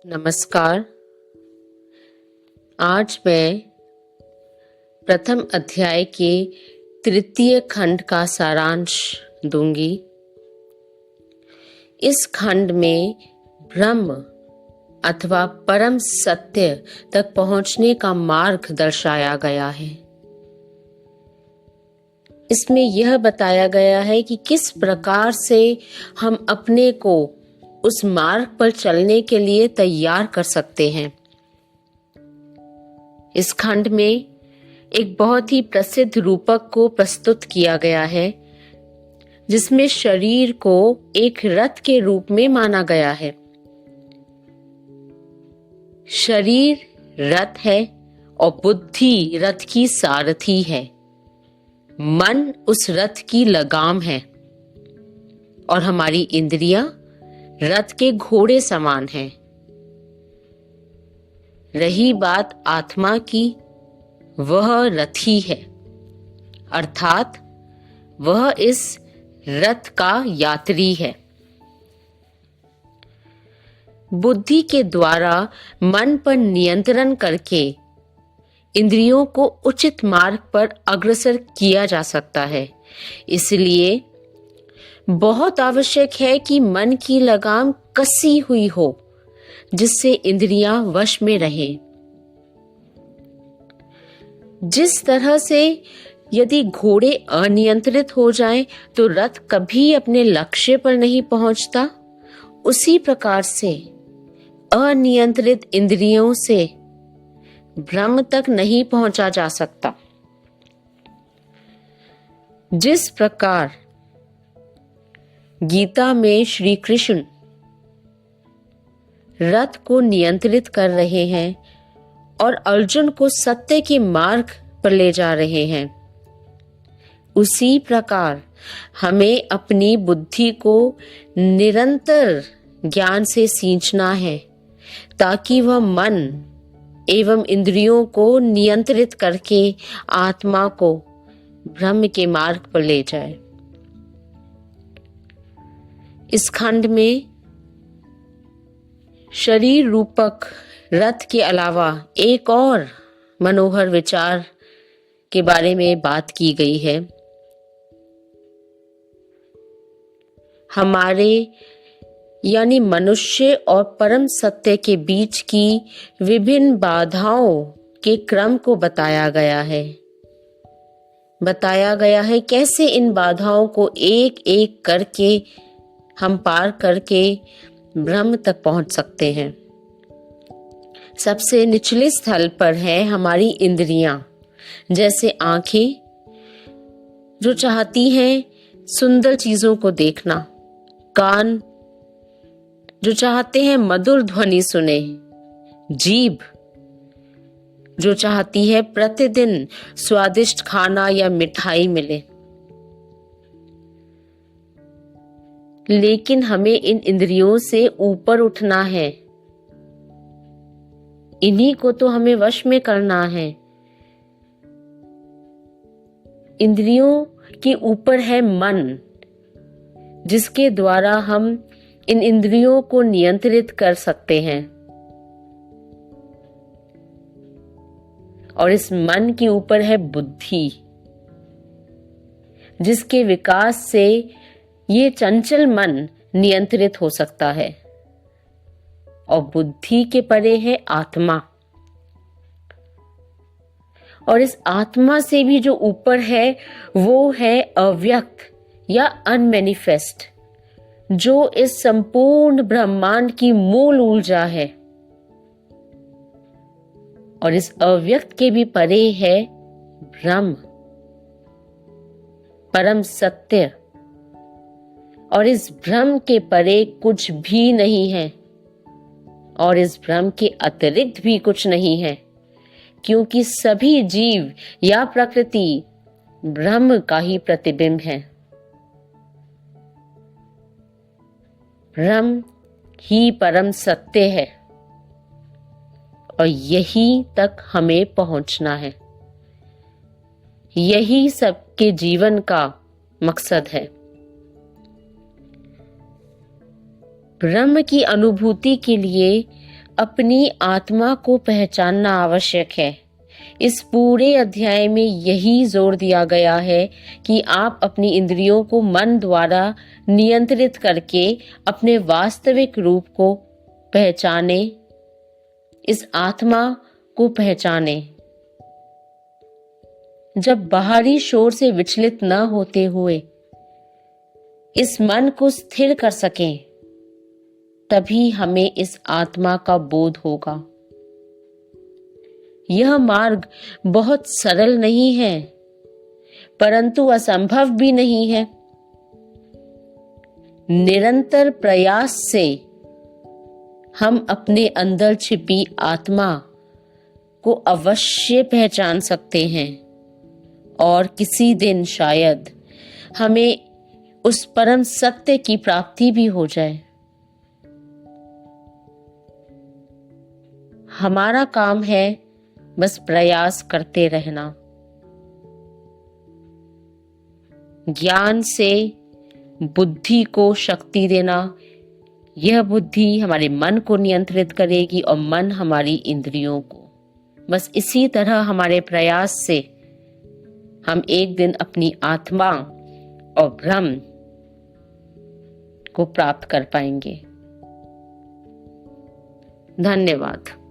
नमस्कार। आज मैं प्रथम अध्याय के तृतीय खंड का सारांश दूंगी। इस खंड में ब्रह्म अथवा परम सत्य तक पहुंचने का मार्ग दर्शाया गया है। इसमें यह बताया गया है कि किस प्रकार से हम अपने को उस मार्ग पर चलने के लिए तैयार कर सकते हैं। इस खंड में एक बहुत ही प्रसिद्ध रूपक को प्रस्तुत किया गया है, जिसमें शरीर को एक रथ के रूप में माना गया है। शरीर रथ है और बुद्धि रथ की सारथी है। मन उस रथ की लगाम है और हमारी इंद्रियां रथ के घोड़े समान हैं। रही बात आत्मा की, वह रथी है, अर्थात वह इस रथ का यात्री है। बुद्धि के द्वारा मन पर नियंत्रण करके इंद्रियों को उचित मार्ग पर अग्रसर किया जा सकता है। इसलिए बहुत आवश्यक है कि मन की लगाम कसी हुई हो, जिससे इंद्रियां वश में रहें। जिस तरह से यदि घोड़े अनियंत्रित हो जाएं, तो रथ कभी अपने लक्ष्य पर नहीं पहुंचता, उसी प्रकार से अनियंत्रित इंद्रियों से ब्रह्म तक नहीं पहुंचा जा सकता। जिस प्रकार गीता में श्री कृष्ण रथ को नियंत्रित कर रहे हैं और अर्जुन को सत्य के मार्ग पर ले जा रहे हैं, उसी प्रकार हमें अपनी बुद्धि को निरंतर ज्ञान से सींचना है, ताकि वह मन एवं इंद्रियों को नियंत्रित करके आत्मा को ब्रह्म के मार्ग पर ले जाए। इस खंड में शरीर रूपक रथ के अलावा एक और मनोहर विचार के बारे में बात की गई है। हमारे यानी मनुष्य और परम सत्य के बीच की विभिन्न बाधाओं के क्रम को बताया गया है। बताया गया है कैसे इन बाधाओं को एक एक करके हम पार करके ब्रह्म तक पहुंच सकते हैं। सबसे निचले स्थल पर है हमारी इंद्रियां, जैसे आंखें जो चाहती हैं सुंदर चीजों को देखना, कान जो चाहते हैं मधुर ध्वनि सुने, जीभ जो चाहती है प्रतिदिन स्वादिष्ट खाना या मिठाई मिले। लेकिन हमें इन इंद्रियों से ऊपर उठना है, इन्हीं को तो हमें वश में करना है। इंद्रियों के ऊपर है मन, जिसके द्वारा हम इन इंद्रियों को नियंत्रित कर सकते हैं, और इस मन के ऊपर है बुद्धि, जिसके विकास से ये चंचल मन नियंत्रित हो सकता है। और बुद्धि के परे है आत्मा, और इस आत्मा से भी जो ऊपर है वो है अव्यक्त या अनमैनिफेस्ट, जो इस संपूर्ण ब्रह्मांड की मूल ऊर्जा है। और इस अव्यक्त के भी परे है ब्रह्म, परम सत्य, और इस ब्रह्म के परे कुछ भी नहीं है, और इस ब्रह्म के अतिरिक्त भी कुछ नहीं है, क्योंकि सभी जीव या प्रकृति ब्रह्म का ही प्रतिबिंब है। ब्रह्म ही परम सत्य है और यही तक हमें पहुंचना है। यही सबके जीवन का मकसद है। ब्रह्म की अनुभूति के लिए अपनी आत्मा को पहचानना आवश्यक है। इस पूरे अध्याय में यही जोर दिया गया है कि आप अपनी इंद्रियों को मन द्वारा नियंत्रित करके अपने वास्तविक रूप को पहचाने, इस आत्मा को पहचाने। जब बाहरी शोर से विचलित न होते हुए इस मन को स्थिर कर सकें, तभी हमें इस आत्मा का बोध होगा। यह मार्ग बहुत सरल नहीं है, परंतु असंभव भी नहीं है। निरंतर प्रयास से हम अपने अंदर छिपी आत्मा को अवश्य पहचान सकते हैं और किसी दिन शायद हमें उस परम सत्य की प्राप्ति भी हो जाए। हमारा काम है बस प्रयास करते रहना। ज्ञान से बुद्धि को शक्ति देना, यह बुद्धि हमारे मन को नियंत्रित करेगी और मन हमारी इंद्रियों को। बस इसी तरह हमारे प्रयास से हम एक दिन अपनी आत्मा और ब्रह्म को प्राप्त कर पाएंगे। धन्यवाद।